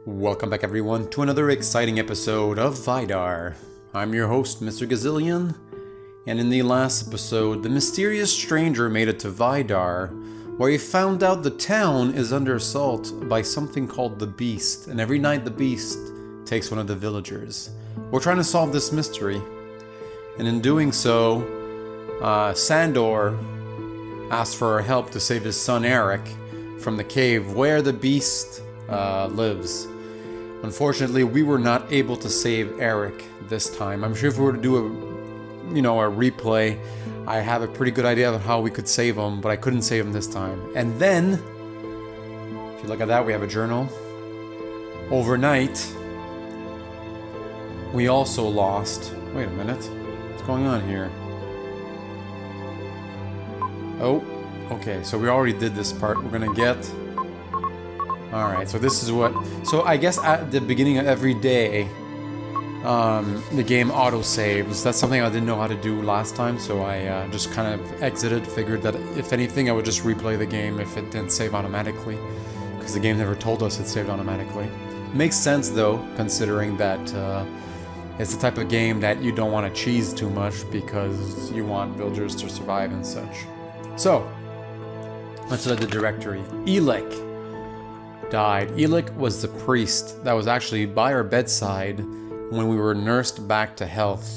Welcome back everyone to another exciting episode of Vidar. I'm your host, Mr. Gazillion, and in the last episode, the mysterious stranger made it to Vidar, where he found out the town is under assault by something called the Beast, and every night the Beast takes one of the villagers. We're trying to solve this mystery, and in doing so, Sandor asked for our help to save his son Erik from the cave where the Beast lives. Unfortunately, we were not able to save Erik this time. I'm sure if we were to do a replay, I have a pretty good idea of how we could save him, but I couldn't save him this time. And then, if you look at that, we have a journal. Overnight, we also lost... Wait a minute. What's going on here? Oh, okay, so we already did this part. We're gonna get... Alright, so this is what... So I guess at the beginning of every day, the game auto-saves. That's something I didn't know how to do last time, so I just kind of exited, figured that if anything I would just replay the game if it didn't save automatically. Because the game never told us it saved automatically. Makes sense though, considering that it's the type of game that you don't want to cheese too much because you want villagers to survive and such. So, let's look at the directory. Erik died. Erik was the priest that was actually by our bedside when we were nursed back to health.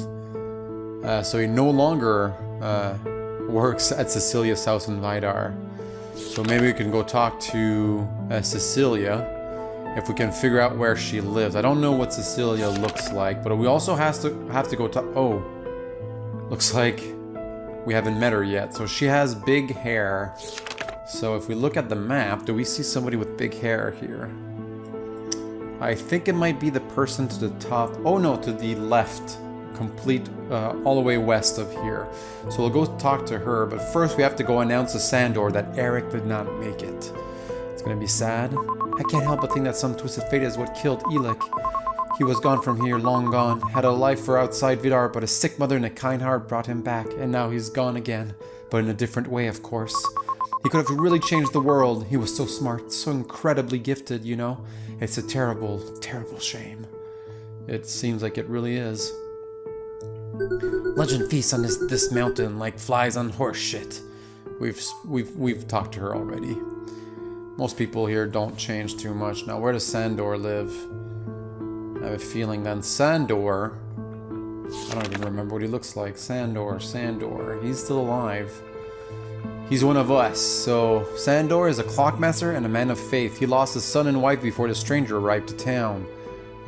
So he no longer works at Cecilia's house in Vidar. So maybe we can go talk to Cecilia if we can figure out where she lives. I don't know what Cecilia looks like, but we also have to go talk... Oh, looks like we haven't met her yet. So she has big hair. So if we look at the map, do we see somebody with big hair here? I think it might be the person to the top. Oh no, to the left. Complete, all the way west of here. So we'll go talk to her, but first we have to go announce to Sandor that Erik did not make it. It's gonna be sad. I can't help but think that some twisted fate is what killed Erik. He was gone from here, long gone. Had a life for outside Vidar, but a sick mother and a kind heart brought him back, and now he's gone again. But in a different way, of course. He could have really changed the world. He was so smart, so incredibly gifted, you know? It's a terrible, terrible shame. It seems like it really is. Legend feasts on this mountain like flies on horse shit. We've talked to her already. Most people here don't change too much. Now, where does Sandor live? I have a feeling then Sandor... I don't even remember what he looks like. Sandor. He's still alive. He's one of us. So, Sandor is a clockmaster and a man of faith. He lost his son and wife before the stranger arrived to town.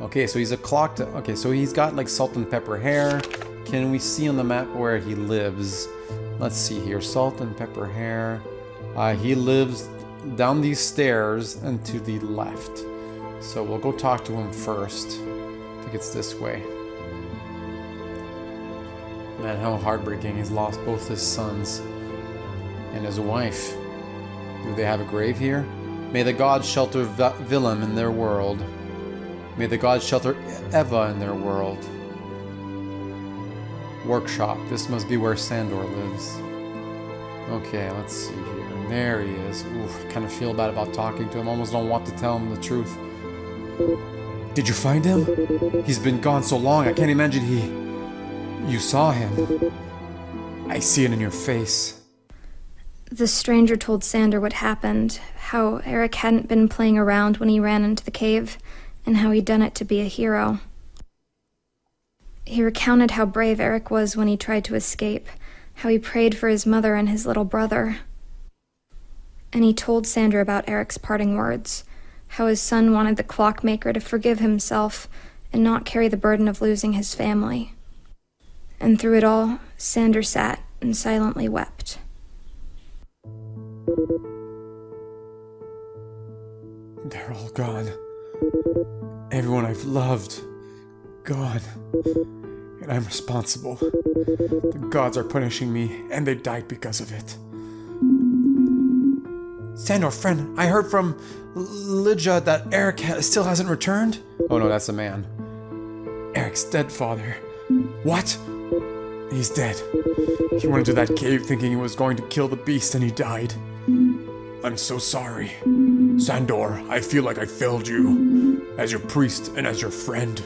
Okay, so he's a okay, so he's got like salt and pepper hair. Can we see on the map where he lives? Let's see here. Salt and pepper hair. He lives down these stairs and to the left. So we'll go talk to him first. I think it's this way. Man, how heartbreaking. He's lost both his sons and his wife. Do they have a grave here? May the gods shelter Willem in their world. May the gods shelter Eva in their world. Workshop. This must be where Sandor lives. Okay, let's see here. There he is. Oof, I kind of feel bad about talking to him. Almost don't want to tell him the truth. Did you find him? He's been gone so long. I can't imagine you saw him. I see it in your face. The stranger told Sandor what happened, how Erik hadn't been playing around when he ran into the cave, and how he'd done it to be a hero. He recounted how brave Erik was when he tried to escape, how he prayed for his mother and his little brother. And he told Sandor about Erik's parting words, how his son wanted the clockmaker to forgive himself and not carry the burden of losing his family. And through it all, Sandor sat and silently wept. They're all gone. Everyone I've loved, gone. And I'm responsible. The gods are punishing me, and they died because of it. Sandor, friend, I heard from Lydia that Erik still hasn't returned. Oh no, that's a man. Erik's dead, father. What? He's dead. He went into that cave thinking he was going to kill the beast and he died. I'm so sorry. Sandor, I feel like I failed you. As your priest and as your friend.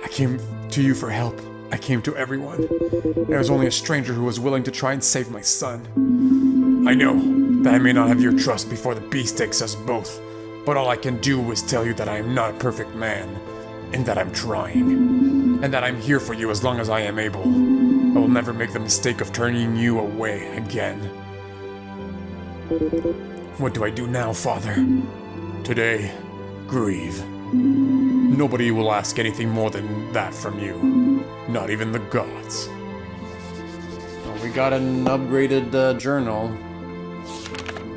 I came to you for help. I came to everyone. There was only a stranger who was willing to try and save my son. I know that I may not have your trust before the beast takes us both, but all I can do is tell you that I am not a perfect man, and that I'm trying, and that I'm here for you as long as I am able. I will never make the mistake of turning you away again. What do I do now, Father? Today, grieve. Nobody will ask anything more than that from you. Not even the gods. Well, we got an upgraded journal.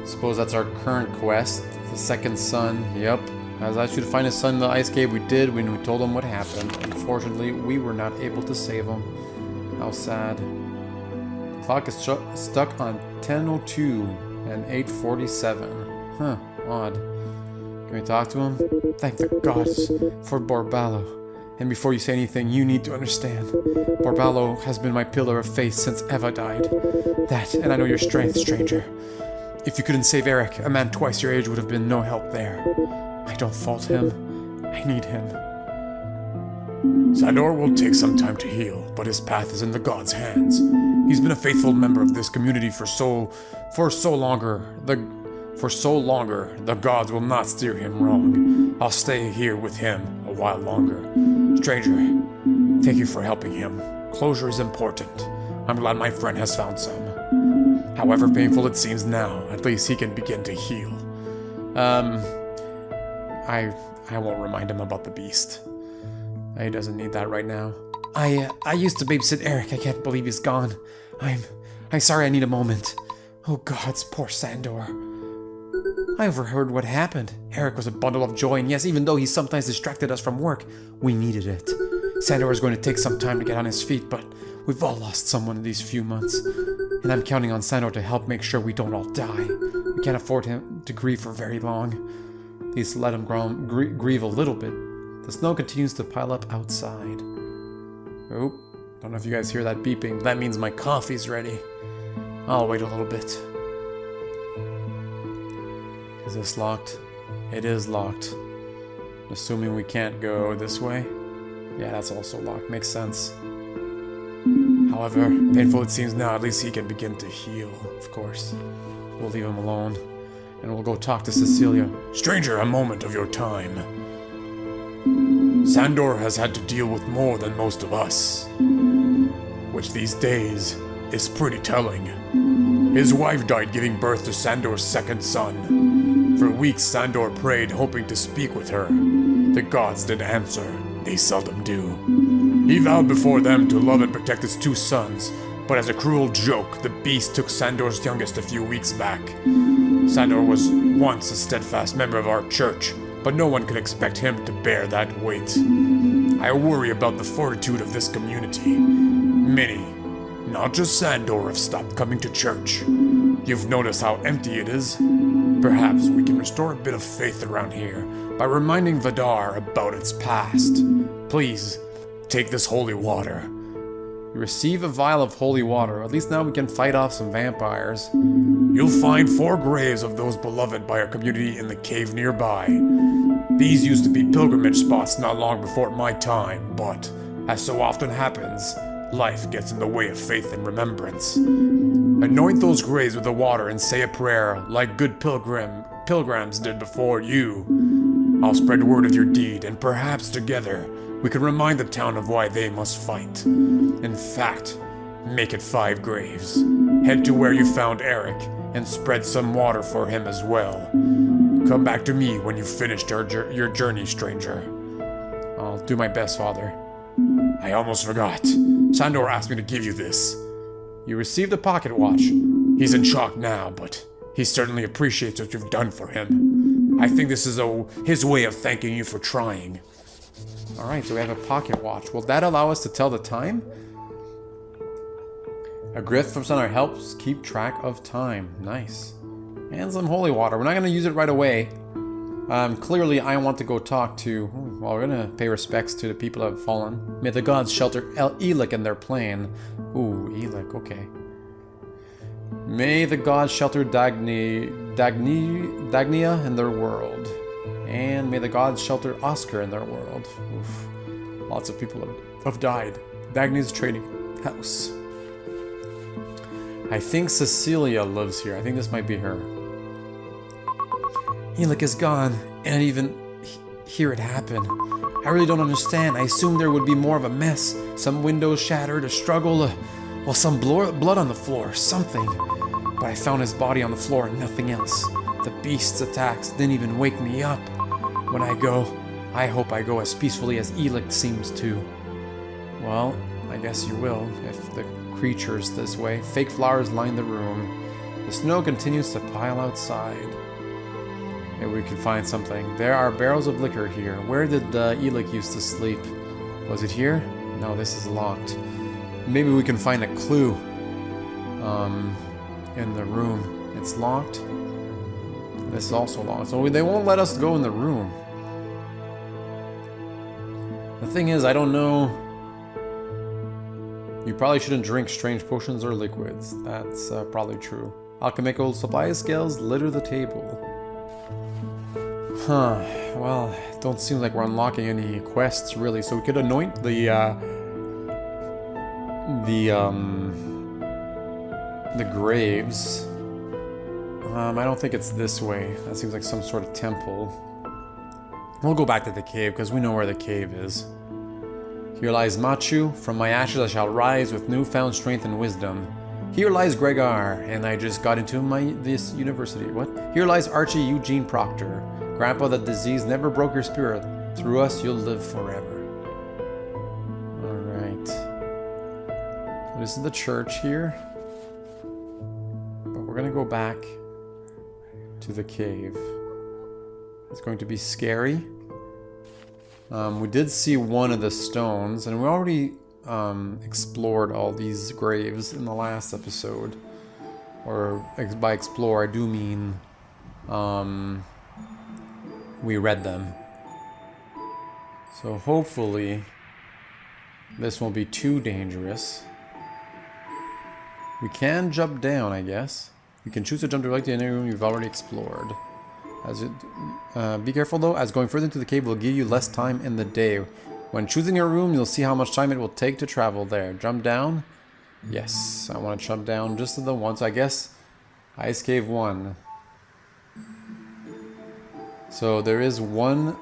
Suppose that's our current quest. The second son. Yep. Has asked you to find his son in the ice cave. We did when we told him what happened. Unfortunately, we were not able to save him. How sad. The clock is stuck on 10:02 and 8:47. Huh. Odd. Can we talk to him? Thank the gods for Borbalo. And before you say anything, you need to understand. Borbalo has been my pillar of faith since Eva died. That, and I know your strength, stranger. If you couldn't save Erik, a man twice your age would have been no help there. I don't fault him. I need him. Sandor will take some time to heal, but his path is in the gods' hands. He's been a faithful member of this community for so longer. The gods will not steer him wrong. I'll stay here with him a while longer. Stranger, thank you for helping him. Closure is important. I'm glad my friend has found some. However painful it seems now, at least he can begin to heal. I won't remind him about the beast. He doesn't need that right now. I used to babysit Erik. I can't believe he's gone. I'm sorry, I need a moment. Oh gods, poor Sandor. I overheard what happened. Erik was a bundle of joy, and yes, even though he sometimes distracted us from work, we needed it. Sandor is going to take some time to get on his feet, but we've all lost someone in these few months. And I'm counting on Sandor to help make sure we don't all die. We can't afford him to grieve for very long. At least let him grieve a little bit. The snow continues to pile up outside. Oh, don't know if you guys hear that beeping. That means my coffee's ready. I'll wait a little bit. Is this locked? It is locked. Assuming we can't go this way. Yeah, that's also locked. Makes sense. However, painful it seems now, at least he can begin to heal, of course. We'll leave him alone, and we'll go talk to Cecilia. Stranger, a moment of your time. Sandor has had to deal with more than most of us, which these days is pretty telling. His wife died giving birth to Sandor's second son. For weeks Sandor prayed, hoping to speak with her. The gods didn't answer. They seldom do. He vowed before them to love and protect his two sons, but as a cruel joke, the beast took Sandor's youngest a few weeks back. Sandor was once a steadfast member of our church, but no one could expect him to bear that weight. I worry about the fortitude of this community. Many, not just Sandor, have stopped coming to church. You've noticed how empty it is? Perhaps we can restore a bit of faith around here by reminding Vidar about its past. Please, take this holy water. You receive a vial of holy water. At least now we can fight off some vampires. You'll find 4 graves of those beloved by our community in the cave nearby. These used to be pilgrimage spots not long before my time, but, as so often happens, life gets in the way of faith and remembrance. Anoint those graves with the water and say a prayer like good pilgrims did before you. I'll spread word of your deed, and perhaps together we can remind the town of why they must fight. In fact, make it 5 graves. Head to where you found Erik and spread some water for him as well. Come back to me when you've finished your journey, stranger. I'll do my best, Father. I almost forgot. Sandor asked me to give you this. You received a pocket watch. He's in shock now, but he certainly appreciates what you've done for him. I think this is his way of thanking you for trying. Alright, so we have a pocket watch. Will that allow us to tell the time? A gift from Sandor helps keep track of time. Nice. And some holy water. We're not going to use it right away. Clearly, I want to go talk to... Well, we're going to pay respects to the people that have fallen. May the gods shelter Elik and their plane. Ooh, Elik, okay. May the gods shelter Dagnia in their world. And may the gods shelter Oscar in their world. Oof. Lots of people have died. Dagnia's trading house. I think Cecilia lives here. I think this might be her. Elik is gone, and even hear it happen. I really don't understand. I assumed there would be more of a mess. Some windows shattered, a struggle, well, some blood on the floor, something. But I found his body on the floor and nothing else. The beast's attacks didn't even wake me up. When I go, I hope I go as peacefully as Elik seems to. Well, I guess you will, if the creature's this way. Fake flowers line the room. The snow continues to pile outside. Maybe we can find something. There are barrels of liquor here. Where did Elik used to sleep? Was it here? No, this is locked. Maybe we can find a clue in the room. It's locked. This is also locked. So they won't let us go in the room. The thing is, I don't know. You probably shouldn't drink strange potions or liquids. That's probably true. Alchemical supply scales litter the table. Huh. Well, it don't seem like we're unlocking any quests really. So we could anoint the graves. I don't think it's this way. That seems like some sort of temple. We'll go back to the cave because we know where the cave is. Here lies Machu. From my ashes I shall rise with newfound strength and wisdom. Here lies Gregor, and I just got into this university. What? Here lies Archie Eugene Proctor. Grandpa, the disease never broke your spirit. Through us, you'll live forever. Alright. This is the church here. But we're gonna go back to the cave. It's going to be scary. We did see one of the stones, and we already explored all these graves in the last episode. Or by explore, I do mean we read them. So hopefully this won't be too dangerous. We can jump down, I guess. You can choose to jump directly to any room you've already explored. Be careful though, as going further into the cave will give you less time in the day. When choosing your room, you'll see how much time it will take to travel there. Jump down? Yes, I want to jump down just to the one. So I guess Ice Cave 1. So there is one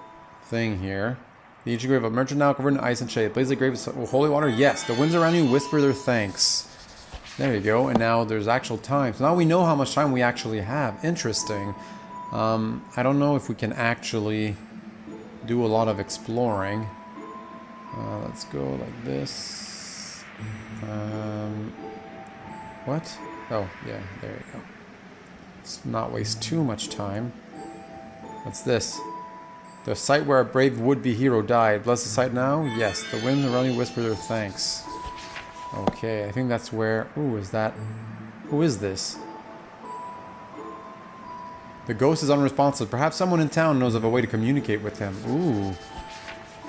thing here. The ancient grave of a merchant now covered in ice and shade. Blaze the grave with holy water? Yes. The winds around you whisper their thanks. There you go. And now there's actual time. So now we know how much time we actually have. Interesting. I don't know if we can actually do a lot of exploring. Let's go like this. What? Oh, yeah, there you go. Let's not waste too much time. What's this? The site where a brave would-be hero died. Bless the site now? Yes. The wind around you whisper their thanks. Okay, I think that's where... Ooh, is that... Who is this? The ghost is unresponsive. Perhaps someone in town knows of a way to communicate with him. Ooh.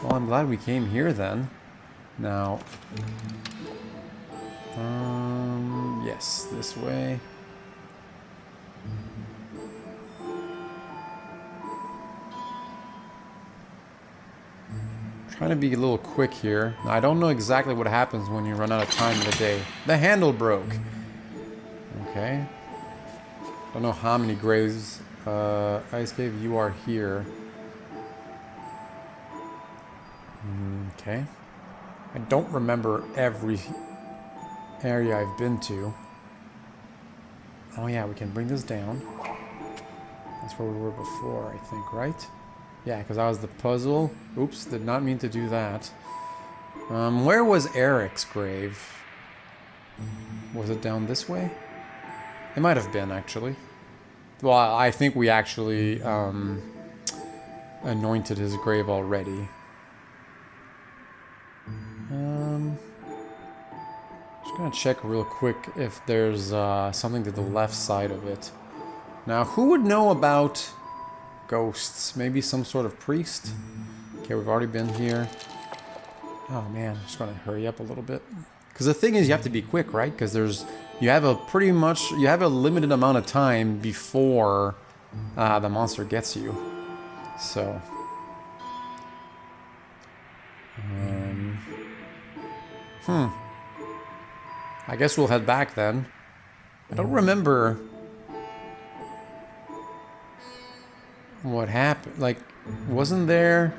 Well, I'm glad we came here then. Now... yes, this way. Trying to be a little quick here. Now, I don't know exactly what happens when you run out of time in the day. The handle broke. Okay. Don't know how many graves. Ice Cave, you are here. Okay. I don't remember every area I've been to. Oh yeah, we can bring this down. That's where we were before, I think, right? Yeah, because that was the puzzle. Oops, did not mean to do that. Where was Erik's grave? Was it down this way? It might have been, actually. Well, I think we actually anointed his grave already. Just gonna check real quick if there's something to the left side of it. Now, who would know about ghosts? Maybe some sort of priest? Okay, we've already been here. Oh man, I'm just gonna hurry up a little bit. Because the thing is, you have to be quick, right? Because there's you have a limited amount of time before the monster gets you. So, I guess we'll head back then. I don't remember what happened. Like, wasn't there...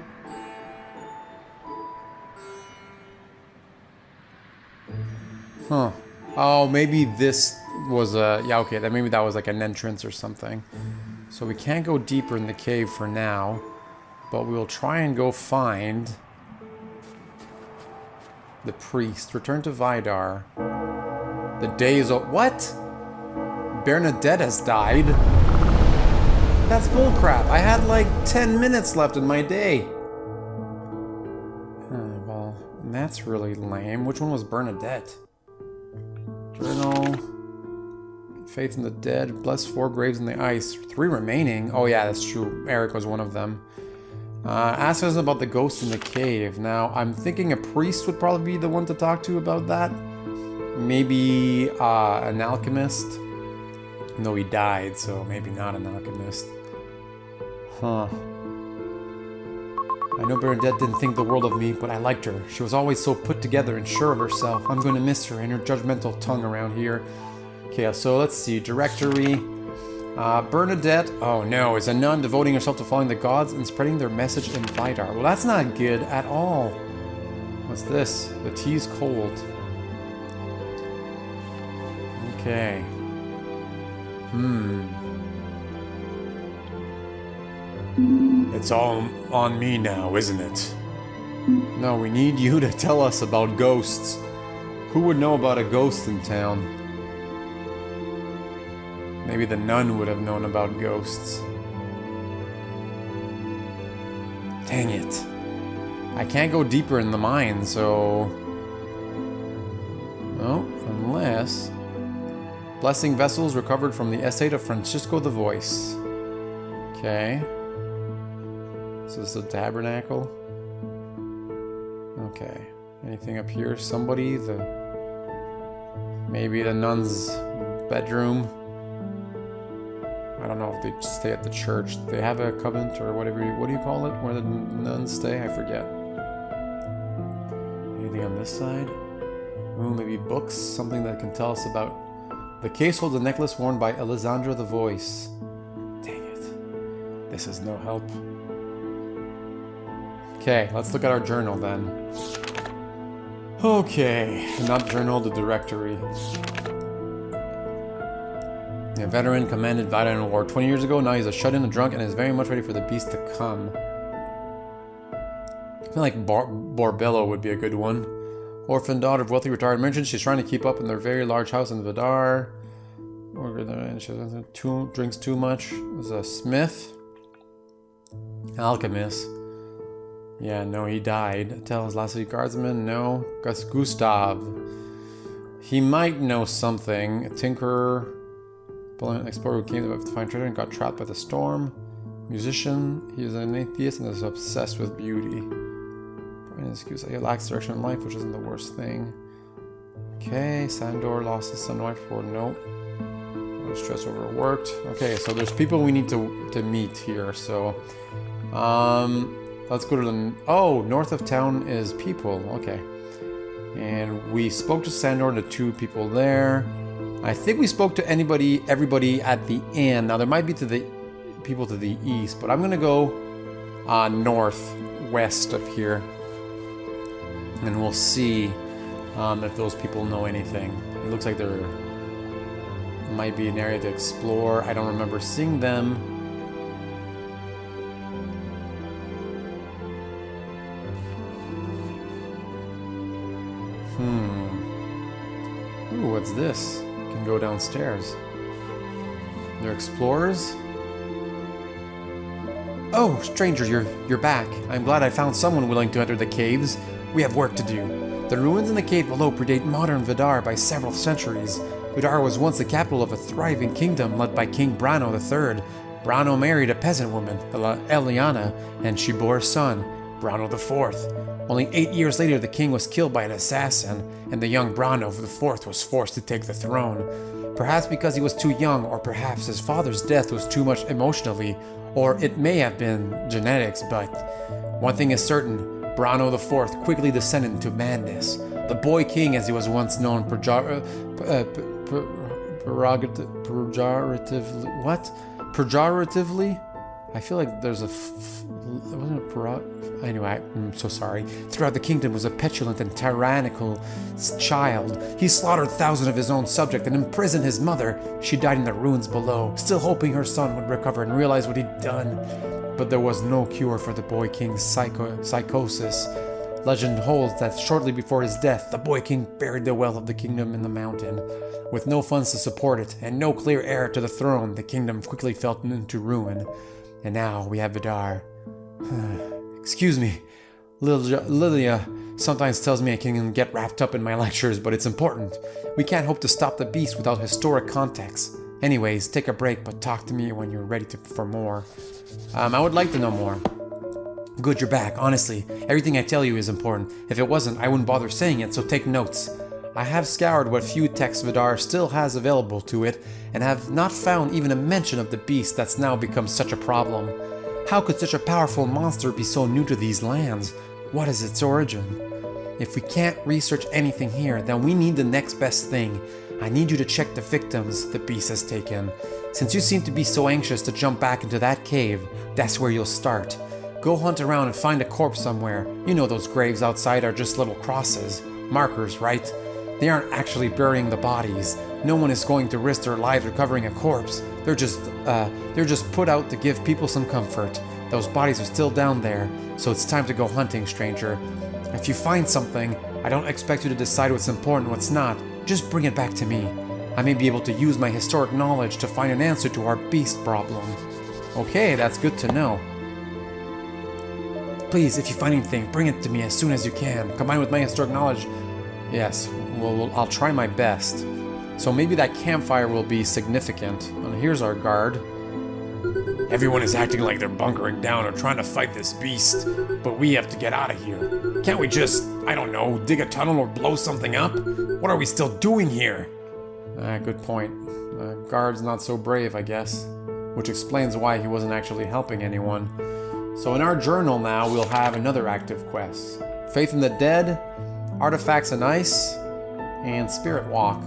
Huh. Oh, maybe this was a... Yeah, okay, then maybe that was like an entrance or something. So we can't go deeper in the cave for now, but we'll try and go find the priest. Return to Vidar. The day is... What? Bernadette has died? That's bullcrap. I had like 10 minutes left in my day. Well, that's really lame. Which one was Bernadette? Journal. Faith in the dead. Bless 4 graves in the ice. 3 remaining. Oh yeah, that's true. Erik was one of them. Ask us about the ghost in the cave. Now, I'm thinking a priest would probably be the one to talk to about that. Maybe an alchemist. No, he died, so maybe not an alchemist. Huh. I know Bernadette didn't think the world of me, but I liked her. She was always so put together and sure of herself. I'm going to miss her and her judgmental tongue around here. Okay, so let's see. Directory. Bernadette, oh no, is a nun devoting herself to following the gods and spreading their message in Vidar. Well, that's not good at all. What's this? The tea's cold. Okay. It's all on me now, isn't it? No, we need you to tell us about ghosts. Who would know about a ghost in town? Maybe the nun would have known about ghosts. Dang it. I can't go deeper in the mine, so... Oh, unless... Blessing vessels recovered from the estate of Francisco the Voice. Okay. Is this the tabernacle? Okay. Anything up here? Somebody? Maybe the nun's bedroom? I don't know if they stay at the church. They have a convent or whatever. What do you call it? Where the nuns stay? I forget. Anything on this side? Ooh, maybe books? Something that can tell us about... The case holds a necklace worn by Alessandra the Voice. Dang it. This is no help. Okay, let's look at our journal then. Okay, not journal, the directory. A veteran commanded Vidar in war 20 years ago. Now he's a shut-in, a drunk, and is very much ready for the beast to come. I feel like Borbalo would be a good one. Orphan daughter of wealthy retired merchants. She's trying to keep up in their very large house in Vidar. And she drinks too much. There's a smith. Alchemist. Yeah, no, he died. Tell his last city guardsman. No. Gustav. He might know something. A tinkerer. An explorer who came to find treasure and got trapped by the storm. Musician. He is an atheist and is obsessed with beauty. An excuse. He lacks direction in life, which isn't the worst thing. Okay, Sandor lost his son wife for nope. Stress overworked. Okay, so there's people we need to meet here. So, let's go to the... Oh, north of town is people. Okay. And we spoke to Sandor and the 2 people there. I think we spoke to everybody at the inn. Now, there might be people to the east, but I'm going to go northwest of here. And we'll see if those people know anything. It looks like there might be an area to explore. I don't remember seeing them. Ooh, what's this? You can go downstairs. They're explorers? Oh, stranger, you're back. I'm glad I found someone willing to enter the caves. We have work to do. The ruins in the cave below predate modern Vidar by several centuries. Vidar was once the capital of a thriving kingdom led by King Brano III. Brano married a peasant woman, Eliana, and she bore a son, Brano IV. Only 8 years later, the king was killed by an assassin, and the young Brano IV was forced to take the throne. Perhaps because he was too young, or perhaps his father's death was too much emotionally, or it may have been genetics, but one thing is certain, Brano IV quickly descended into madness. The boy king, as he was once known, pejoratively? I feel like there's anyway, I'm so sorry. Throughout the kingdom was a petulant and tyrannical child. He slaughtered thousands of his own subjects and imprisoned his mother. She died in the ruins below, still hoping her son would recover and realize what he'd done. But there was no cure for the boy king's psychosis. Legend holds that shortly before his death, the boy king buried the wealth of the kingdom in the mountain. With no funds to support it and no clear heir to the throne, the kingdom quickly fell into ruin. And now we have Vidar. Excuse me. Lilia sometimes tells me I can get wrapped up in my lectures, but it's important. We can't hope to stop the beast without historic context. Anyways, take a break, but talk to me when you're ready for more. I would like to know more. Good, you're back. Honestly, everything I tell you is important. If it wasn't, I wouldn't bother saying it, so take notes. I have scoured what few texts Vidar still has available to it, and have not found even a mention of the beast that's now become such a problem. How could such a powerful monster be so new to these lands? What is its origin? If we can't research anything here, then we need the next best thing. I need you to check the victims the beast has taken. Since you seem to be so anxious to jump back into that cave, that's where you'll start. Go hunt around and find a corpse somewhere. You know those graves outside are just little crosses. Markers, right? They aren't actually burying the bodies. No one is going to risk their lives recovering a corpse. They're just put out to give people some comfort. Those bodies are still down there, so it's time to go hunting, stranger. If you find something, I don't expect you to decide what's important and what's not. Just bring it back to me. I may be able to use my historic knowledge to find an answer to our beast problem. Okay, that's good to know. Please, if you find anything, bring it to me as soon as you can. Combined with my historic knowledge. Yes, well, I'll try my best. So maybe that campfire will be significant. And here's our guard. Everyone is acting like they're bunkering down or trying to fight this beast, but we have to get out of here. Can't we just, I don't know, dig a tunnel or blow something up? What are we still doing here? Good point. Guard's not so brave, I guess. Which explains why he wasn't actually helping anyone. So in our journal now, we'll have another active quest. Faith in the Dead, Artifacts and Ice, and Spirit Walk.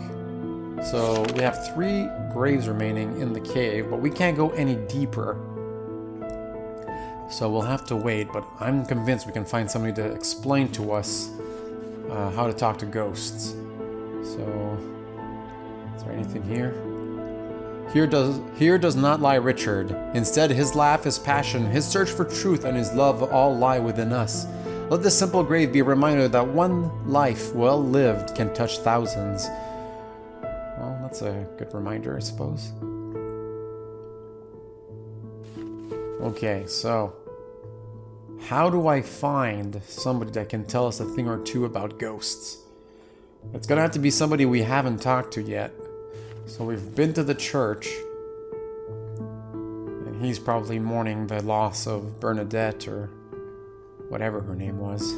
So we have 3 graves remaining in the cave, but we can't go any deeper. So we'll have to wait, but I'm convinced we can find somebody to explain to us how to talk to ghosts. So, is there anything here? Here does not lie Richard. Instead, his laugh, his passion, his search for truth, and his love all lie within us. Let this simple grave be a reminder that one life well lived can touch thousands. Well, that's a good reminder, I suppose. Okay, so how do I find somebody that can tell us a thing or two about ghosts? It's gonna have to be somebody we haven't talked to yet. So we've been to the church, and he's probably mourning the loss of Bernadette or whatever her name was.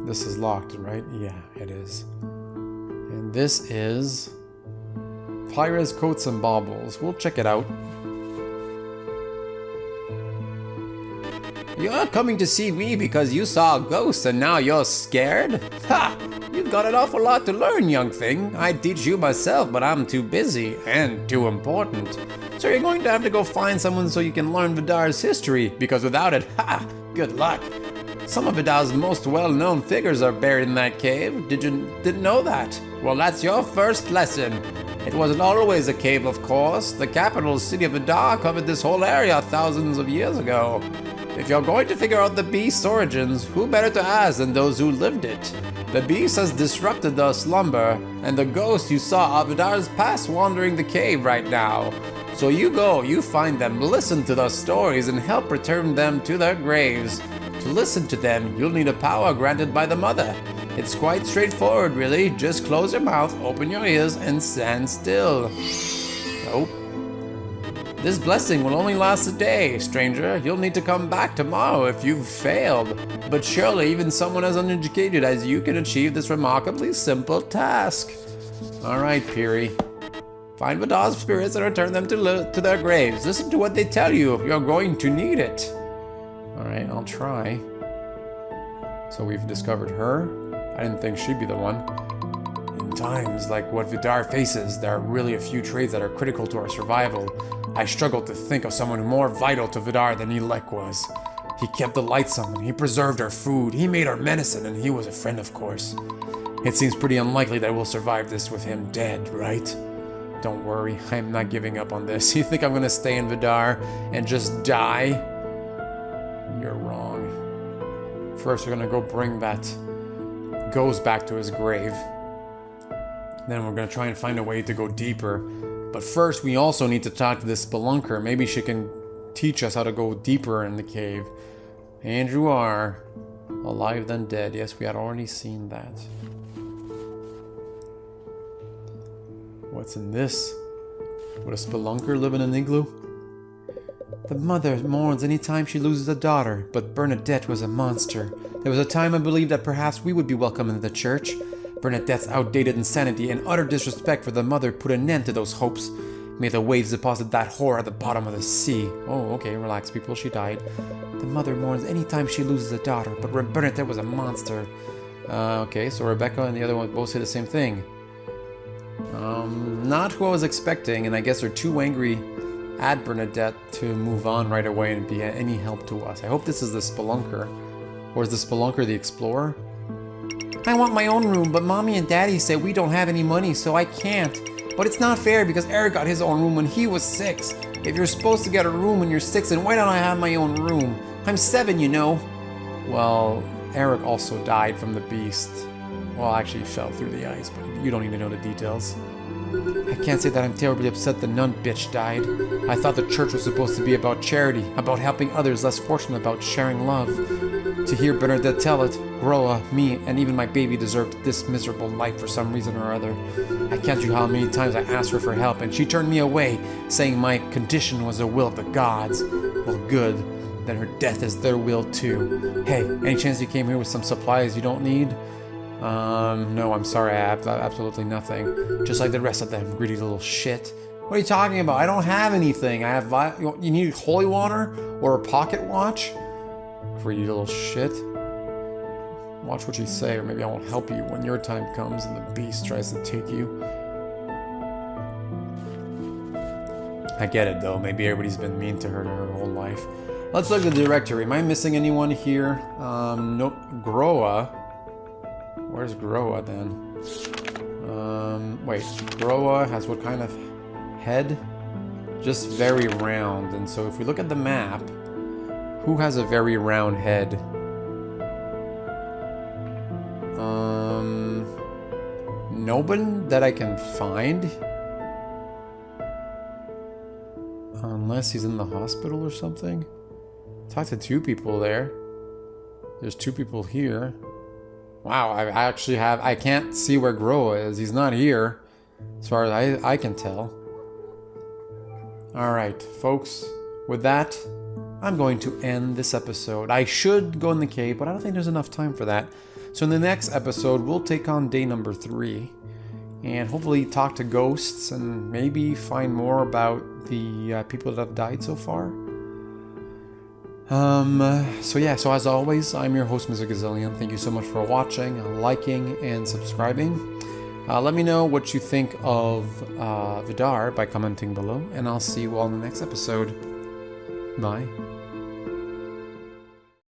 This is locked, right? Yeah, it is. And this is Pyra's Coats and Baubles. We'll check it out. You're coming to see me because you saw a ghost and now you're scared? Ha! You've got an awful lot to learn, young thing. I'd teach you myself, but I'm too busy and too important. So you're going to have to go find someone so you can learn Vidar's history, because without it, ha! Good luck. Some of Vidar's most well-known figures are buried in that cave. Didn't know that? Well, that's your first lesson. It wasn't always a cave, of course. The capital city of Vidar covered this whole area thousands of years ago. If you're going to figure out the beast's origins, who better to ask than those who lived it? The beast has disrupted their slumber, and the ghosts you saw are Vidar's past wandering the cave right now. So you go, you find them, listen to their stories, and help return them to their graves. To listen to them, you'll need a power granted by the Mother. It's quite straightforward, really. Just close your mouth, open your ears, and stand still. Oh. This blessing will only last a day, stranger. You'll need to come back tomorrow if you've failed. But surely even someone as uneducated as you can achieve this remarkably simple task. Alright, Piri. Find Vidar's spirits and return them to their graves. Listen to what they tell you. You're going to need it. Alright, I'll try. So we've discovered her. I didn't think she'd be the one. In times like what Vidar faces, there are really a few traits that are critical to our survival. I struggled to think of someone more vital to Vidar than Erik was. He kept the lights on, he preserved our food, he made our medicine, and he was a friend, of course. It seems pretty unlikely that we'll survive this with him dead, right? Don't worry, I'm not giving up on this. You think I'm gonna stay in Vidar and just die? You're wrong. First, we're gonna go bring that ghost back to his grave. Then we're gonna try and find a way to go deeper. But first, we also need to talk to this spelunker. Maybe she can teach us how to go deeper in the cave. And you are alive than dead. Yes, we had already seen that. What's in this? Would a spelunker live in an igloo? The mother mourns any time she loses a daughter, but Bernadette was a monster. There was a time I believed that perhaps we would be welcome into the church. Bernadette's outdated insanity and utter disrespect for the mother put an end to those hopes. May the waves deposit that horror at the bottom of the sea. Oh, okay, relax, people, she died. The mother mourns any time she loses a daughter, but Bernadette was a monster. Okay, so Rebecca and the other one both say the same thing. Not who I was expecting, and I guess they're too angry at Bernadette to move on right away and be any help to us. I hope this is the spelunker. Or is the spelunker the explorer? I want my own room, but Mommy and Daddy say we don't have any money, so I can't. But it's not fair because Erik got his own room when he was 6. If you're supposed to get a room when you're 6, then why don't I have my own room? I'm 7, you know. Well, Erik also died from the beast. Well, actually he fell through the ice, but you don't need to know the details. I can't say that I'm terribly upset the nun bitch died. I thought the church was supposed to be about charity, about helping others less fortunate, about sharing love. To hear Bernadette tell it, Groa, me, and even my baby deserved this miserable life for some reason or other. I can't tell you how many times I asked her for help, and she turned me away, saying my condition was the will of the gods. Well, good. Then her death is their will too. Hey, any chance you came here with some supplies you don't need? No, I'm sorry, I have absolutely nothing. Just like the rest of them, greedy little shit. What are you talking about? I don't have anything. I have you need holy water? Or a pocket watch? Greedy little shit. Watch what you say, or maybe I won't help you when your time comes and the beast tries to take you. I get it though, maybe everybody's been mean to her whole life. Let's look at the directory. Am I missing anyone here? Nope. Groa. Where's Groa then? Wait, Groa has what kind of head? Just very round. And so if we look at the map, who has a very round head? No one that I can find. Unless he's in the hospital or something. Talked to 2 people there. There's 2 people here. Wow, I can't see where Groa is. He's not here, as far as I can tell. Alright, folks, with that, I'm going to end this episode. I should go in the cave, but I don't think there's enough time for that. So in the next episode, we'll take on day number 3, and hopefully talk to ghosts, and maybe find more about the people that have died so far. So as always, I'm your host, Mr. Gazillion. Thank you so much for watching, liking, and subscribing. Let me know what you think of Vidar by commenting below, and I'll see you all in the next episode. Bye.